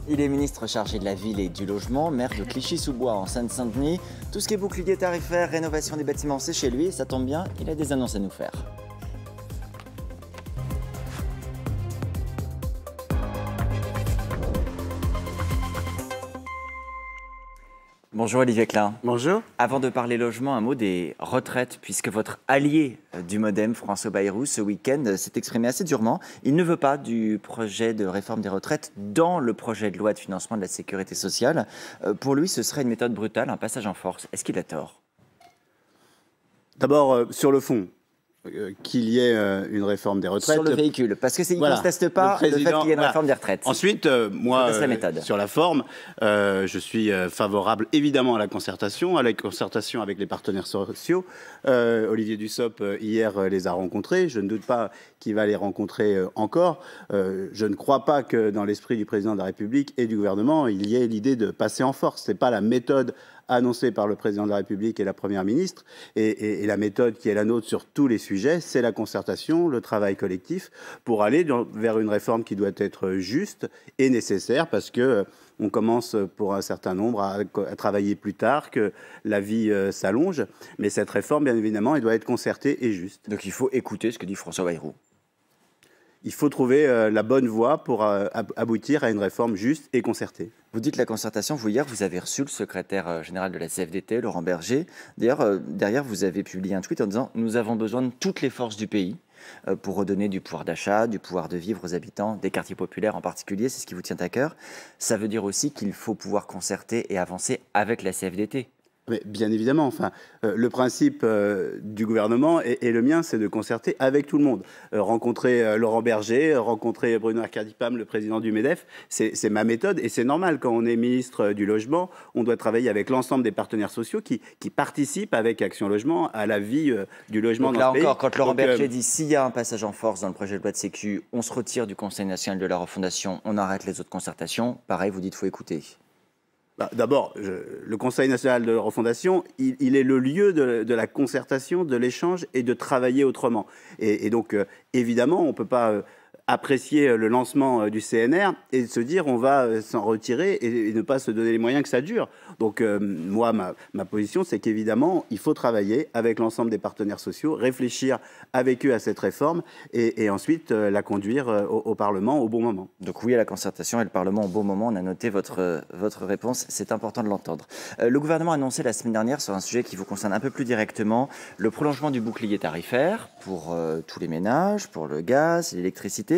Il est ministre chargé de la ville et du logement, maire de Clichy-sous-Bois en Seine-Saint-Denis. Tout ce qui est bouclier tarifaire, rénovation des bâtiments, c'est chez lui. Ça tombe bien, il a des annonces à nous faire. Bonjour Olivier Klein. Bonjour. Avant de parler logement, un mot des retraites, puisque votre allié du MoDem, François Bayrou, ce week-end s'est exprimé assez durement. Il ne veut pas du projet de réforme des retraites dans le projet de loi de financement de la sécurité sociale. Pour lui, ce serait une méthode brutale, un passage en force. Est-ce qu'il a tort? D'abord, sur le fond, qu'il y ait une réforme des retraites. Sur le véhicule, parce qu'il ne conteste pas le fait qu'il y ait une réforme des retraites. Ensuite, moi, sur la forme, je suis favorable évidemment à la concertation avec les partenaires sociaux. Olivier Dussopt, hier, les a rencontrés. Je ne doute pas qu'il va les rencontrer encore. Je ne crois pas que dans l'esprit du président de la République et du gouvernement, il y ait l'idée de passer en force. Ce n'est pas la méthode annoncée par le président de la République et la première ministre, et la méthode qui est la nôtre sur tous les sujets, c'est la concertation, le travail collectif, pour aller vers une réforme qui doit être juste et nécessaire, parce que on commence pour un certain nombre à travailler plus tard, que la vie s'allonge, mais cette réforme, bien évidemment, elle doit être concertée et juste. Donc il faut écouter ce que dit François Bayrou. Il faut trouver la bonne voie pour aboutir à une réforme juste et concertée. Vous dites la concertation, hier, vous avez reçu le secrétaire général de la CFDT, Laurent Berger. D'ailleurs, derrière, vous avez publié un tweet en disant « Nous avons besoin de toutes les forces du pays pour redonner du pouvoir d'achat, du pouvoir de vivre aux habitants, des quartiers populaires en particulier, c'est ce qui vous tient à cœur. » Ça veut dire aussi qu'il faut pouvoir concerter et avancer avec la CFDT. Mais bien évidemment, le principe du gouvernement et le mien, c'est de concerter avec tout le monde. Rencontrer Laurent Berger, rencontrer Bruno Arcadipam, le président du MEDEF, c'est ma méthode et c'est normal. Quand on est ministre du Logement, on doit travailler avec l'ensemble des partenaires sociaux qui participent avec Action Logement à la vie du logement. Donc là encore, quand Laurent Berger dit s'il y a un passage en force dans le projet de loi de Sécu, on se retire du Conseil national de la refondation, on arrête les autres concertations, pareil, vous dites qu'il faut écouter. D'abord, le Conseil national de la refondation, il est le lieu de la concertation, de l'échange et de travailler autrement. Et donc, évidemment, on ne peut pas apprécier le lancement du CNR et se dire on va s'en retirer et ne pas se donner les moyens que ça dure. Donc moi, ma position, c'est qu'évidemment, il faut travailler avec l'ensemble des partenaires sociaux, réfléchir avec eux à cette réforme et ensuite la conduire au Parlement au bon moment. Donc oui à la concertation et le Parlement au bon moment. On a noté votre réponse, c'est important de l'entendre. Le gouvernement a annoncé la semaine dernière sur un sujet qui vous concerne un peu plus directement, le prolongement du bouclier tarifaire pour tous les ménages, pour le gaz, l'électricité.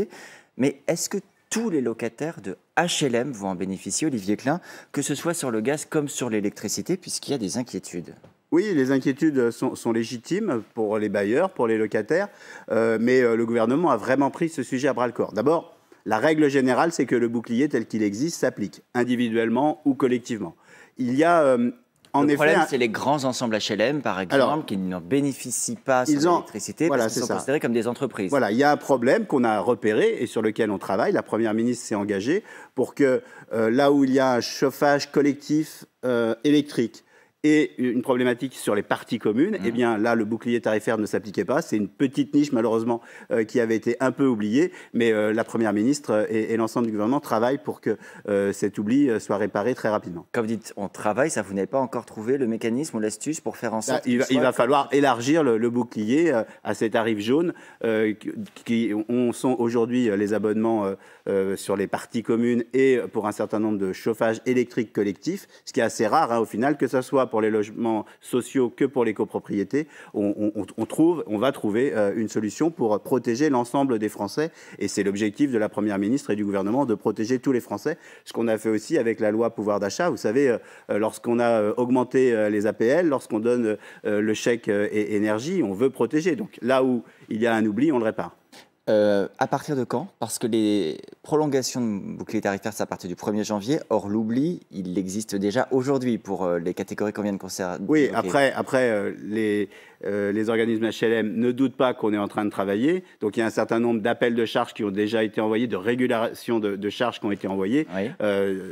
Mais est-ce que tous les locataires de HLM vont en bénéficier, Olivier Klein, que ce soit sur le gaz comme sur l'électricité, puisqu'il y a des inquiétudes? Oui, les inquiétudes sont légitimes pour les bailleurs, pour les locataires, mais le gouvernement a vraiment pris ce sujet à bras-le-corps. D'abord, la règle générale, c'est que le bouclier tel qu'il existe s'applique, individuellement ou collectivement. Il y a... Le problème, c'est les grands ensembles HLM, par exemple, qui n'en bénéficient pas sur l'électricité parce qu'ils sont considérés comme des entreprises. Voilà, il y a un problème qu'on a repéré et sur lequel on travaille. La Première ministre s'est engagée pour que là où il y a un chauffage collectif électrique et une problématique sur les parties communes, eh bien là, le bouclier tarifaire ne s'appliquait pas. C'est une petite niche, malheureusement, qui avait été un peu oubliée. Mais la Première ministre et l'ensemble du gouvernement travaillent pour que cet oubli soit réparé très rapidement. Quand vous dites on travaille, ça, vous n'avez pas encore trouvé le mécanisme ou l'astuce pour faire en sorte... Il va falloir élargir le bouclier à ces tarifs jaunes qui sont aujourd'hui les abonnements sur les parties communes et pour un certain nombre de chauffages électriques collectifs, ce qui est assez rare au final, que ce soit pour les logements sociaux que pour les copropriétés. On va trouver une solution pour protéger l'ensemble des Français et c'est l'objectif de la Première ministre et du gouvernement de protéger tous les Français. Ce qu'on a fait aussi avec la loi pouvoir d'achat. Vous savez, lorsqu'on a augmenté les APL, lorsqu'on donne le chèque énergie, on veut protéger. Donc là où il y a un oubli, on le répare. À partir de quand? Parce que les prolongations de bouclier tarifaire, c'est à partir du 1er janvier. Or, l'oubli, il existe déjà aujourd'hui pour les catégories qu'on vient de concerner. Oui, après les organismes HLM ne doutent pas qu'on est en train de travailler. Donc, il y a un certain nombre d'appels de charges qui ont déjà été envoyés, de régulation de charges qui ont été envoyées. Oui.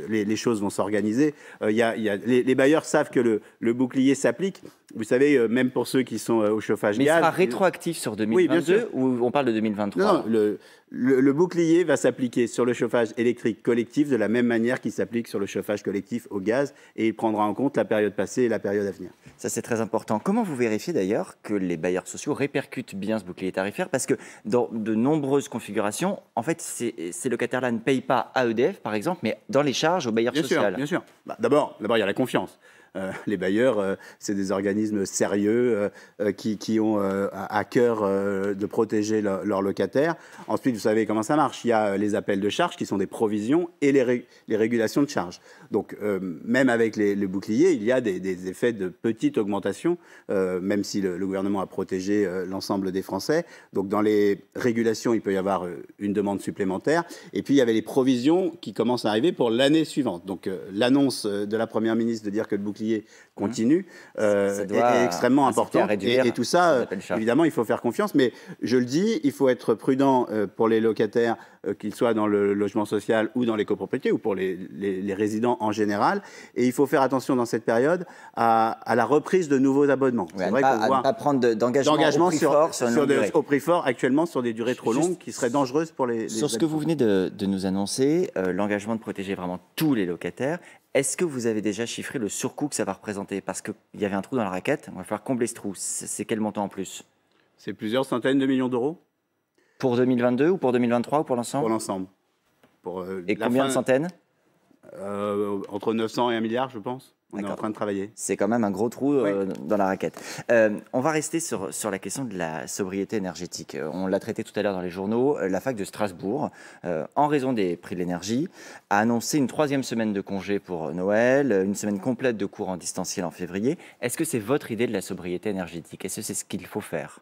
Les choses vont s'organiser. Les bailleurs savent que le bouclier s'applique. vous savez, même pour ceux qui sont au chauffage Mais gaz... il sera rétroactif sur 2022 ou on parle de 2023? Non, le bouclier va s'appliquer sur le chauffage électrique collectif de la même manière qu'il s'applique sur le chauffage collectif au gaz, et il prendra en compte la période passée et la période à venir. Ça, c'est très important. Comment vous vérifiez d'ailleurs que les bailleurs sociaux répercutent bien ce bouclier tarifaire? Parce que dans de nombreuses configurations, en fait, ces locataires-là ne payent pas à EDF, par exemple, mais dans les charges aux bailleurs sociaux. Bien sûr. Bah, d'abord, il y a la confiance. Les bailleurs, c'est des organismes sérieux qui ont à cœur de protéger leurs locataires. Ensuite, vous savez comment ça marche. Il y a les appels de charges qui sont des provisions et les régulations de charges. Donc, même avec les boucliers, il y a des effets de petite augmentation, même si le gouvernement a protégé l'ensemble des Français. Donc, dans les régulations, il peut y avoir une demande supplémentaire. Et puis, il y avait les provisions qui commencent à arriver pour l'année suivante. Donc, l'annonce de la Première ministre de dire que le bouclier continue est extrêmement important. Et tout ça, évidemment, il faut faire confiance. Mais je le dis, il faut être prudent pour les locataires, qu'ils soient dans le logement social ou dans les copropriétés ou pour les résidents en général. Et il faut faire attention dans cette période à la reprise de nouveaux abonnements. C'est vrai qu'on voit ne pas prendre d'engagement au prix fort actuellement sur des durées trop longues qui seraient dangereuses pour les Sur ce que vous venez de nous annoncer, l'engagement de protéger vraiment tous les locataires, est-ce que vous avez déjà chiffré le surcoût que ça va représenter? Parce qu'il y avait un trou dans la raquette, on va falloir combler ce trou. C'est quel montant en plus? C'est plusieurs centaines de millions d'euros. Pour 2022 ou pour 2023 ou pour l'ensemble? Pour l'ensemble. Et combien de centaines? Entre 900 et 1 milliard, je pense. On est en train de travailler. C'est quand même un gros trou dans la raquette. On va rester sur la question de la sobriété énergétique. On l'a traité tout à l'heure dans les journaux. La fac de Strasbourg, en raison des prix de l'énergie, a annoncé une 3e semaine de congé pour Noël, une semaine complète de cours en distanciel en février. Est-ce que c'est votre idée de la sobriété énergétique? Est-ce que c'est ce qu'il faut faire?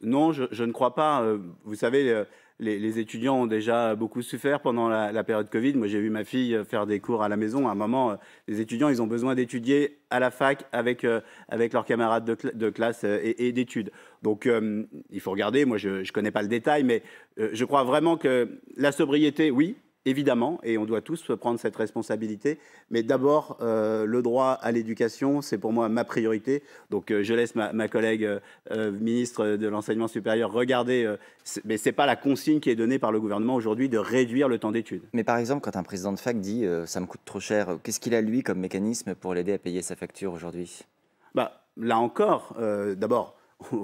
Non, je ne crois pas. Vous savez, les étudiants ont déjà beaucoup souffert pendant la période Covid. Moi, j'ai vu ma fille faire des cours à la maison. À un moment, les étudiants, ils ont besoin d'étudier à la fac avec leurs camarades de classe et d'études. Donc, il faut regarder. Moi, je ne connais pas le détail, mais je crois vraiment que la sobriété, oui, évidemment, et on doit tous prendre cette responsabilité. Mais d'abord, le droit à l'éducation, c'est pour moi ma priorité. Donc, je laisse ma collègue ministre de l'Enseignement supérieur regarder. Mais ce n'est pas la consigne qui est donnée par le gouvernement aujourd'hui de réduire le temps d'études. Mais par exemple, quand un président de fac dit « ça me coûte trop cher », qu'est-ce qu'il a, lui, comme mécanisme pour l'aider à payer sa facture aujourd'hui? Là encore, d'abord,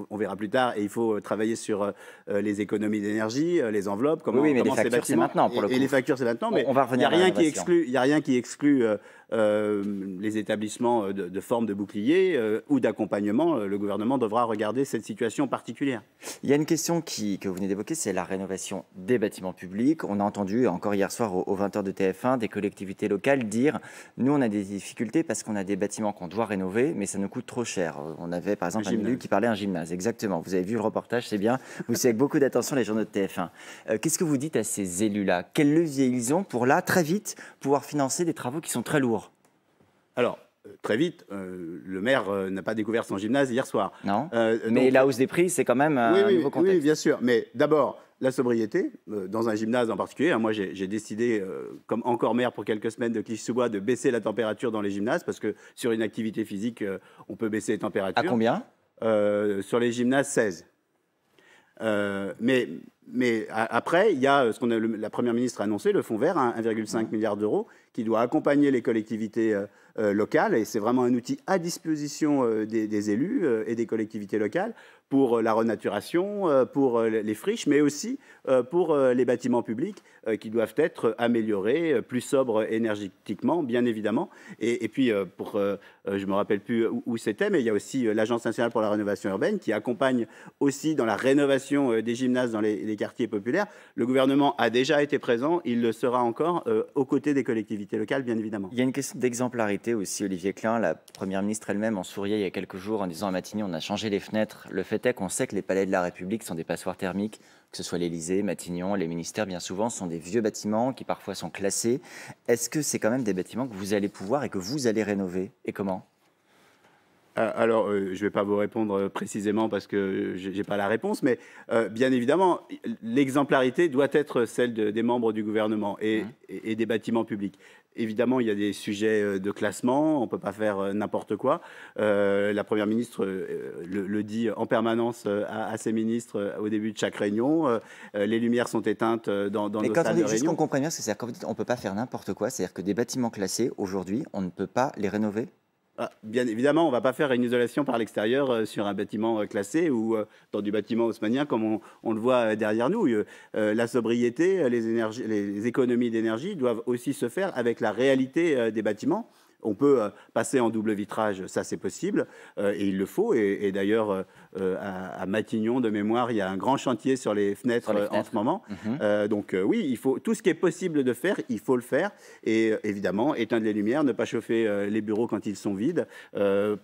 on verra plus tard, et il faut travailler sur les économies d'énergie, les enveloppes, comment mais les factures, c'est maintenant, pour le coup. Et les factures, c'est maintenant, mais on va revenir il n'y a rien qui exclut les établissements de forme de bouclier ou d'accompagnement. Le gouvernement devra regarder cette situation particulière. Il y a une question que vous venez d'évoquer, c'est la rénovation des bâtiments publics. On a entendu, encore hier soir aux 20h de TF1, des collectivités locales dire « nous, on a des difficultés parce qu'on a des bâtiments qu'on doit rénover, mais ça nous coûte trop cher ». On avait par exemple un élu qui parlait d'un gymnase. Exactement, vous avez vu le reportage, c'est bien. Vous suivez avec beaucoup d'attention les journaux de TF1. Qu'est-ce que vous dites à ces élus-là? Quel levier ils ont pour là, très vite, pouvoir financer des travaux qui sont très lourds? Alors, très vite, le maire n'a pas découvert son gymnase hier soir. Non, mais la hausse des prix, c'est quand même un nouveau contexte. Oui, bien sûr. Mais d'abord, la sobriété, dans un gymnase en particulier. Moi, j'ai décidé, comme encore maire pour quelques semaines de Clichy-sous-Bois, de baisser la température dans les gymnases, parce que sur une activité physique, on peut baisser les températures. À combien? Sur les gymnases, 16. Mais après, il y a ce la Première ministre a annoncé, le fonds vert, 1,5 milliard d'euros, qui doit accompagner les collectivités locales. Et c'est vraiment un outil à disposition des élus et des collectivités locales pour la renaturation, pour les friches, mais aussi pour les bâtiments publics qui doivent être améliorés, plus sobres énergétiquement, bien évidemment. Et puis, je ne me rappelle plus où c'était, mais il y a aussi l'Agence nationale pour la rénovation urbaine qui accompagne aussi dans la rénovation des gymnases dans les quartiers populaires. Le gouvernement a déjà été présent, il le sera encore aux côtés des collectivités locales, bien évidemment. Il y a une question d'exemplarité aussi, Olivier Klein. La Première ministre elle-même en souriait il y a quelques jours en disant à Matignon, on a changé les fenêtres. Le fait est qu'on sait que les palais de la République sont des passoires thermiques, que ce soit l'Élysée, Matignon, les ministères, bien souvent, sont des vieux bâtiments qui parfois sont classés. Est-ce que c'est quand même des bâtiments que vous allez pouvoir et que vous allez rénover? Et comment? Alors, je ne vais pas vous répondre précisément parce que je n'ai pas la réponse, mais bien évidemment, l'exemplarité doit être celle des membres du gouvernement et des bâtiments publics. Évidemment, il y a des sujets de classement, on ne peut pas faire n'importe quoi. La Première ministre le dit en permanence à ses ministres au début de chaque réunion. Les lumières sont éteintes dans nos salles de réunion. Juste qu'on comprenne bien, c'est-à-dire quand vous dites on ne peut pas faire n'importe quoi, c'est-à-dire que des bâtiments classés, aujourd'hui, on ne peut pas les rénover? Bien évidemment, on ne va pas faire une isolation par l'extérieur sur un bâtiment classé ou dans du bâtiment haussmannien comme on le voit derrière nous. La sobriété, les économies d'énergie doivent aussi se faire avec la réalité des bâtiments. On peut passer en double vitrage, ça c'est possible, et il le faut. Et d'ailleurs, à Matignon, de mémoire, il y a un grand chantier sur les fenêtres, en ce moment. Donc oui, il faut, tout ce qui est possible de faire, il faut le faire. Et évidemment, éteindre les lumières, ne pas chauffer les bureaux quand ils sont vides,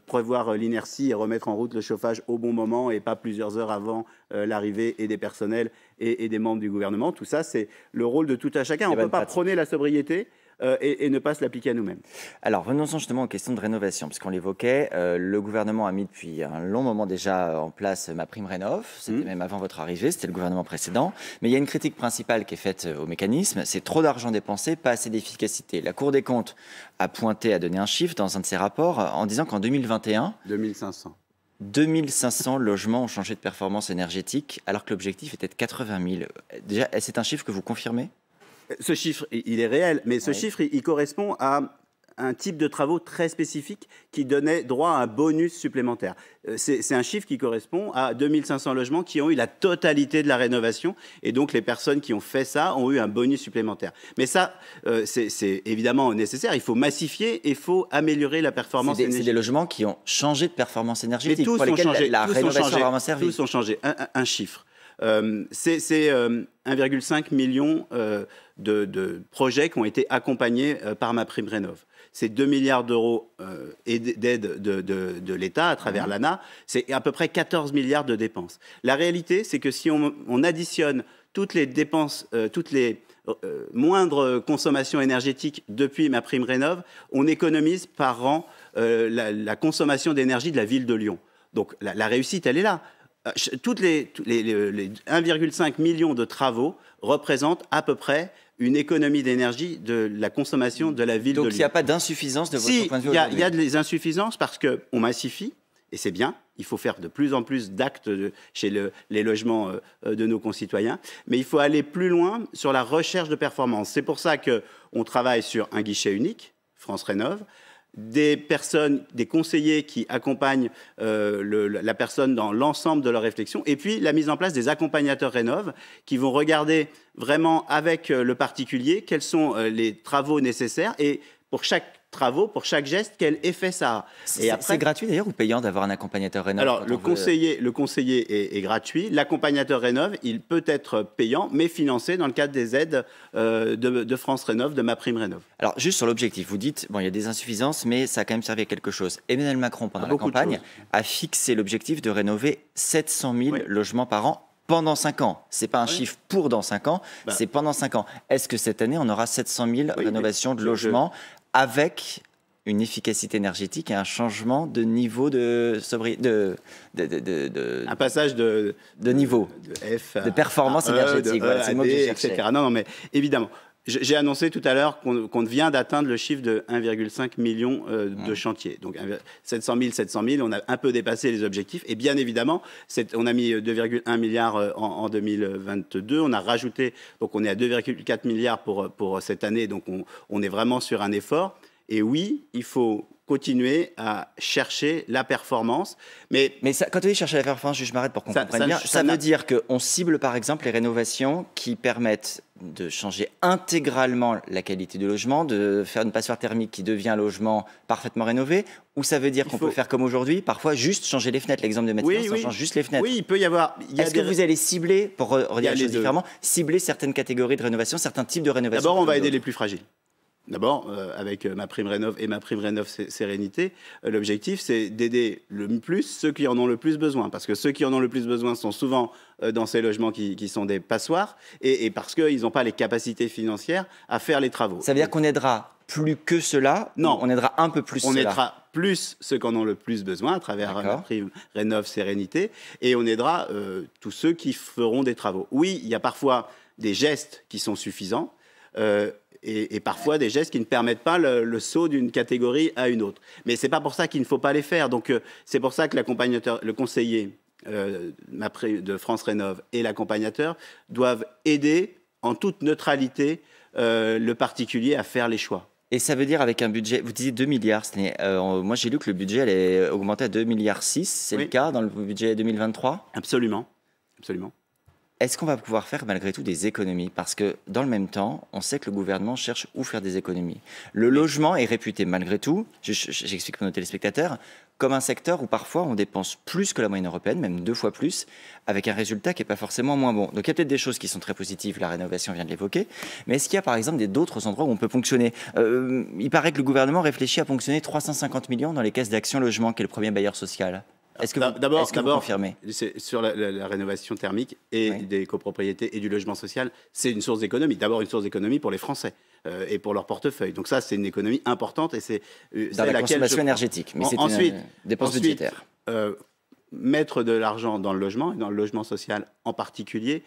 prévoir l'inertie et remettre en route le chauffage au bon moment et pas plusieurs heures avant l'arrivée et des personnels et des membres du gouvernement. Tout ça, c'est le rôle de tout à chacun. On ne peut pas prôner la sobriété et ne pas se l'appliquer à nous-mêmes. Alors, venons-en justement aux questions de rénovation, puisqu'on l'évoquait, le gouvernement a mis depuis un long moment déjà en place MaPrimeRénov', c'était même avant votre arrivée, c'était le gouvernement précédent, mais il y a une critique principale qui est faite au mécanisme, c'est trop d'argent dépensé, pas assez d'efficacité. La Cour des comptes a donné un chiffre dans un de ses rapports en disant qu'en 2021... 2500 logements ont changé de performance énergétique, alors que l'objectif était de 80 000. Déjà, c'est un chiffre que vous confirmez ? Ce chiffre, il est réel, mais ce chiffre, il correspond à un type de travaux très spécifique qui donnait droit à un bonus supplémentaire. C'est un chiffre qui correspond à 2500 logements qui ont eu la totalité de la rénovation, et donc les personnes qui ont fait ça ont eu un bonus supplémentaire. Mais ça, c'est évidemment nécessaire, il faut massifier et il faut améliorer la performance énergétique. C'est des logements qui ont changé de performance énergétique, mais tous pour lesquels ont changé, la rénovation a vraiment servi. Tous ont changé. Un chiffre. C'est 1,5 million de projets qui ont été accompagnés par MaPrimeRénov'. C'est 2 milliards d'euros d'aide de l'État à travers l'ANA. C'est à peu près 14 milliards de dépenses. La réalité, c'est que si on additionne toutes les dépenses, toutes les moindres consommations énergétiques depuis MaPrimeRénov', on économise par an la consommation d'énergie de la ville de Lyon. Donc la réussite, elle est là. Toutes les 1,5 million de travaux représentent à peu près une économie d'énergie de la consommation de la ville de Lyon. Donc il n'y a pas d'insuffisance de votre point de vue? Il y a des insuffisances parce qu'on massifie, et c'est bien. Il faut faire de plus en plus d'actes chez les logements de nos concitoyens. Mais il faut aller plus loin sur la recherche de performance. C'est pour ça qu'on travaille sur un guichet unique, France Rénov', des personnes, des conseillers qui accompagnent la personne dans l'ensemble de leur réflexion, et puis la mise en place des accompagnateurs Rénov' qui vont regarder vraiment avec le particulier quels sont les travaux nécessaires, et pour chaque travaux, pour chaque geste, quel effet ça a. C'est gratuit d'ailleurs ou payant d'avoir un accompagnateur Rénov'? Alors, le conseiller est gratuit. L'accompagnateur Rénov', il peut être payant, mais financé dans le cadre des aides de France Rénov', de MaPrimeRénov'. Alors, juste sur l'objectif, vous dites, bon, il y a des insuffisances, mais ça a quand même servi à quelque chose. Emmanuel Macron, pendant la campagne, a fixé l'objectif de rénover 700 000 logements par an pendant 5 ans. Ce n'est pas un chiffre pour dans 5 ans, c'est pendant 5 ans. Est-ce que cette année, on aura 700 000 rénovations de logements avec une efficacité énergétique et un changement de niveau de sobriété, un passage de niveau, de F de performance énergétique, voilà, c'est le mot que je cherchais. etc. Non, mais évidemment. J'ai annoncé tout à l'heure qu'on vient d'atteindre le chiffre de 1,5 million de chantiers. Donc 700 000, on a un peu dépassé les objectifs. Et bien évidemment, on a mis 2,1 milliards en 2022. On a rajouté, donc on est à 2,4 milliards pour cette année. Donc on est vraiment sur un effort. Et oui, il faut continuer à chercher la performance. Mais ça, quand on dit chercher la performance, je m'arrête pour qu'on comprenne bien, ça veut dire qu'on cible par exemple les rénovations qui permettent de changer intégralement la qualité du logement, de faire une passoire thermique qui devient un logement parfaitement rénové, ou ça veut dire qu'on peut faire comme aujourd'hui, parfois juste changer les fenêtres. L'exemple de Matignon, ça change juste les fenêtres. Oui, il peut y avoir... Est-ce que vous allez cibler, pour redire les choses différemment, cibler certaines catégories de rénovation, certains types de rénovation? D'abord, on va aider les plus fragiles. D'abord, avec MaPrimeRénov' et MaPrimeRénov' Sérénité, l'objectif, c'est d'aider le plus ceux qui en ont le plus besoin. Parce que ceux qui en ont le plus besoin sont souvent dans ces logements qui sont des passoires et parce qu'ils n'ont pas les capacités financières à faire les travaux. Ça veut dire qu'on aidera plus que cela? Non. On aidera un peu plus On cela. aidera plus ceux qui en ont le plus besoin à travers la prime Rénov' Sérénité, et on aidera tous ceux qui feront des travaux. Oui, il y a parfois des gestes qui sont suffisants, et parfois des gestes qui ne permettent pas le saut d'une catégorie à une autre. Mais ce n'est pas pour ça qu'il ne faut pas les faire. Donc c'est pour ça que l'accompagnateur, le conseiller de France Rénov' et l'accompagnateur doivent aider en toute neutralité le particulier à faire les choix. Et ça veut dire avec un budget, vous disiez 2 milliards, moi j'ai lu que le budget allait augmenter à 2,6 milliards, c'est le cas dans le budget 2023? Absolument, absolument. Est-ce qu'on va pouvoir faire malgré tout des économies? Parce que dans le même temps, on sait que le gouvernement cherche où faire des économies. Le logement est réputé malgré tout, j'explique pour nos téléspectateurs, comme un secteur où parfois on dépense plus que la moyenne européenne, même 2 fois plus, avec un résultat qui n'est pas forcément moins bon. Donc il y a peut-être des choses qui sont très positives, la rénovation vient de l'évoquer, mais est-ce qu'il y a par exemple d'autres endroits où on peut ponctionner? Il paraît que le gouvernement réfléchit à ponctionner 350 millions dans les caisses d'Action Logement, qui est le premier bailleur social. Est-ce que vous confirmez? Sur la rénovation thermique et des copropriétés et du logement social, c'est une source d'économie. D'abord une source d'économie pour les Français et pour leur portefeuille. Donc ça, c'est une économie importante et c'est dans la consommation énergétique. Mais c'est une dépense budgétaire. Mettre de l'argent dans le logement et dans le logement social en particulier,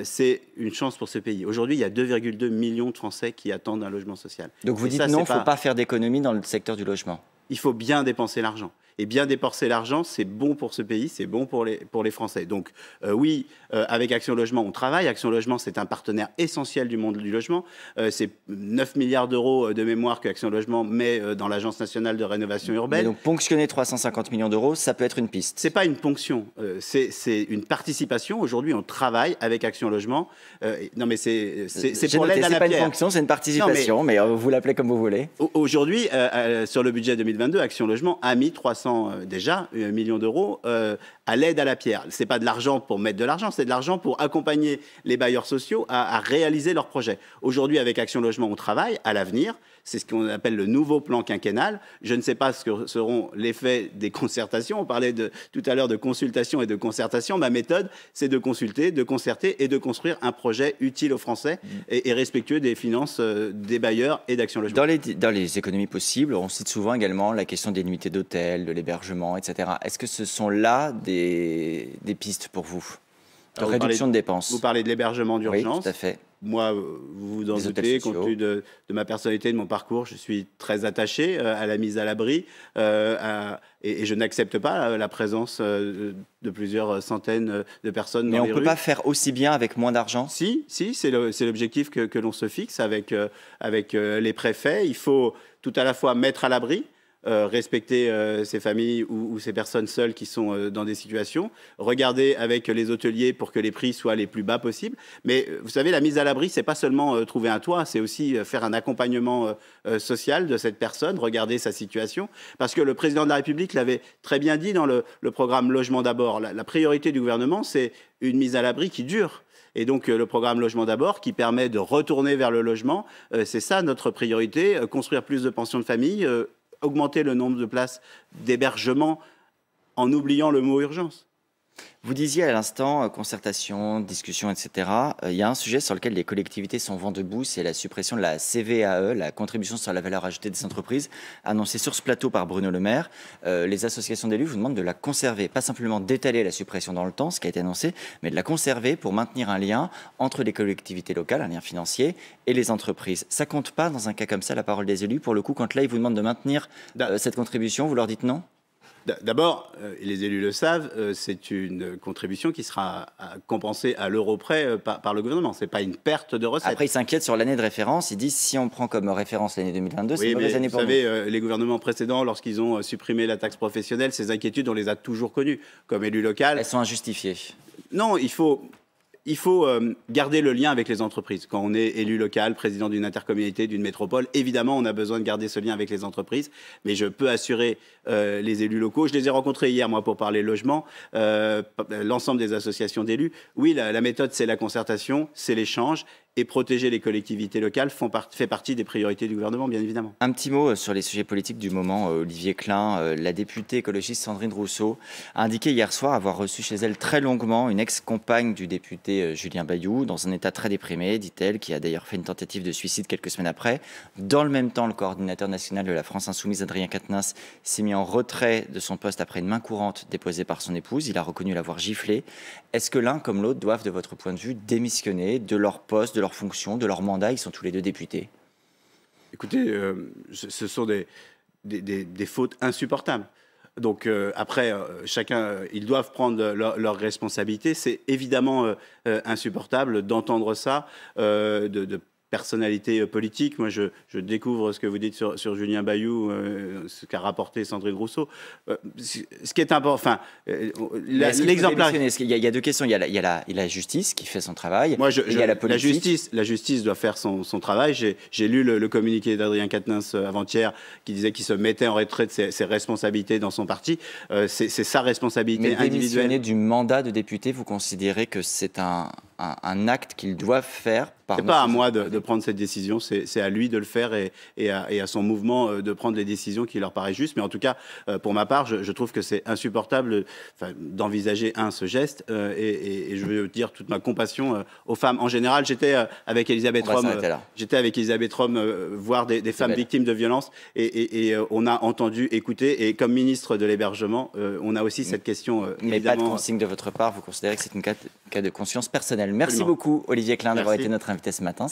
c'est une chance pour ce pays. Aujourd'hui, il y a 2,2 millions de Français qui attendent un logement social. Donc vous dites non, il ne faut pas faire d'économie dans le secteur du logement. Il faut bien dépenser l'argent. Et bien dépenser l'argent, c'est bon pour ce pays, c'est bon pour les Français. Donc oui, avec Action Logement, on travaille. Action Logement, c'est un partenaire essentiel du monde du logement. C'est 9 milliards d'euros de mémoire que Action Logement met dans l'Agence nationale de rénovation urbaine. Mais donc ponctionner 350 millions d'euros, ça peut être une piste. C'est pas une ponction, c'est une participation. Aujourd'hui, on travaille avec Action Logement. Non, mais c'est pour l'aide à la pierre. C'est pas une ponction, c'est une participation, mais vous l'appelez comme vous voulez. Aujourd'hui, sur le budget 2022, Action Logement a mis 300 déjà millions d'euros à l'aide à la pierre. C'est pas de l'argent pour mettre de l'argent, c'est de l'argent pour accompagner les bailleurs sociaux à réaliser leurs projets. Aujourd'hui, avec Action Logement, on travaille. À l'avenir, c'est ce qu'on appelle le nouveau plan quinquennal. Je ne sais pas ce que seront les effets des concertations. On parlait tout à l'heure de consultation et de concertation. Ma méthode, c'est de consulter, de concerter et de construire un projet utile aux Français et respectueux des finances des bailleurs et d'Action Logement. Dans les économies possibles, on cite souvent également la question des nuitées d'hôtel, de l'hébergement, etc. Est-ce que ce sont là des pistes pour vous de réduction de dépenses? Vous parlez de l'hébergement d'urgence. Oui, tout à fait. Moi, vous vous en doutez, compte tenu de ma personnalité, de mon parcours, je suis très attaché à la mise à l'abri et je n'accepte pas la présence de plusieurs centaines de personnes dans les rues. Mais on ne peut pas faire aussi bien avec moins d'argent? Si, c'est l'objectif que l'on se fixe avec les préfets. Il faut tout à la fois mettre à l'abri, respecter ces familles ou ces personnes seules qui sont dans des situations, regarder avec les hôteliers pour que les prix soient les plus bas possibles. Mais vous savez, la mise à l'abri, c'est pas seulement trouver un toit, c'est aussi faire un accompagnement social de cette personne, regarder sa situation. Parce que le président de la République l'avait très bien dit dans le programme Logement d'abord. La priorité du gouvernement, c'est une mise à l'abri qui dure. Et donc le programme Logement d'abord qui permet de retourner vers le logement, c'est ça notre priorité, construire plus de pensions de famille, augmenter le nombre de places d'hébergement en oubliant le mot urgence. Vous disiez à l'instant concertation, discussion, etc. Il y a un sujet sur lequel les collectivités sont vent debout, c'est la suppression de la CVAE, la contribution sur la valeur ajoutée des entreprises, annoncée sur ce plateau par Bruno Le Maire. Les associations d'élus vous demandent de la conserver, pas simplement d'étaler la suppression dans le temps, ce qui a été annoncé, mais de la conserver pour maintenir un lien entre les collectivités locales, un lien financier, et les entreprises. Ça compte pas dans un cas comme ça, la parole des élus, pour le coup, quand là ils vous demandent de maintenir cette contribution, vous leur dites non? D'abord, les élus le savent, c'est une contribution qui sera compensée à l'euro près par le gouvernement. Ce n'est pas une perte de recettes. Après, ils s'inquiètent sur l'année de référence. Ils disent si on prend comme référence l'année 2022, c'est une mauvaise année pour nous. Vous savez, les gouvernements précédents, lorsqu'ils ont supprimé la taxe professionnelle, ces inquiétudes, on les a toujours connues. Comme élu local. Elles sont injustifiées. Non, il faut garder le lien avec les entreprises. Quand on est élu local, président d'une intercommunalité, d'une métropole, évidemment, on a besoin de garder ce lien avec les entreprises. Mais je peux assurer les élus locaux. Je les ai rencontrés hier, moi, pour parler logement, l'ensemble des associations d'élus. Oui, la méthode, c'est la concertation, c'est l'échange. et protéger les collectivités locales fait partie des priorités du gouvernement, bien évidemment. Un petit mot sur les sujets politiques du moment. Olivier Klein, la députée écologiste Sandrine Rousseau, a indiqué hier soir avoir reçu chez elle très longuement une ex-compagne du député Julien Bayou, dans un état très déprimé, dit-elle, qui a d'ailleurs fait une tentative de suicide quelques semaines après. Dans le même temps, le coordinateur national de la France Insoumise, Adrien Quatennens, s'est mis en retrait de son poste après une main courante déposée par son épouse. Il a reconnu l'avoir giflé. Est-ce que l'un comme l'autre doivent, de votre point de vue, démissionner de leur poste, de leur fonction, de leur mandat? Ils sont tous les deux députés. Écoutez, ce sont des fautes insupportables. Donc après, chacun, ils doivent prendre leurs responsabilités. C'est évidemment insupportable d'entendre ça de personnalité politique. Moi, je découvre ce que vous dites sur Julien Bayou, ce qu'a rapporté Sandrine Rousseau. Ce qui est important, enfin, l'exemplaire. Il y a deux questions. Il y a la justice qui fait son travail. Moi, il y a la politique. La justice doit faire son travail. J'ai lu le communiqué d'Adrien Quatennens avant-hier qui disait qu'il se mettait en retrait de ses responsabilités dans son parti. C'est sa responsabilité individuelle. Mais démissionner du mandat de député, vous considérez que c'est un acte qu'ils doivent faire? C'est pas à moi de prendre cette décision, c'est à lui de le faire et à son mouvement de prendre les décisions qui leur paraissent justes. Mais en tout cas, pour ma part, je trouve que c'est insupportable d'envisager ce geste et je veux dire toute ma compassion aux femmes. En général, j'étais avec Elisabeth Rome voir des femmes victimes de violences et on a entendu, écouté, et comme ministre de l'hébergement, on a aussi cette question. Mais évidemment, pas de consigne de votre part, vous considérez que c'est un cas de conscience personnelle. Merci beaucoup Olivier Klein d'avoir été notre invité ce matin.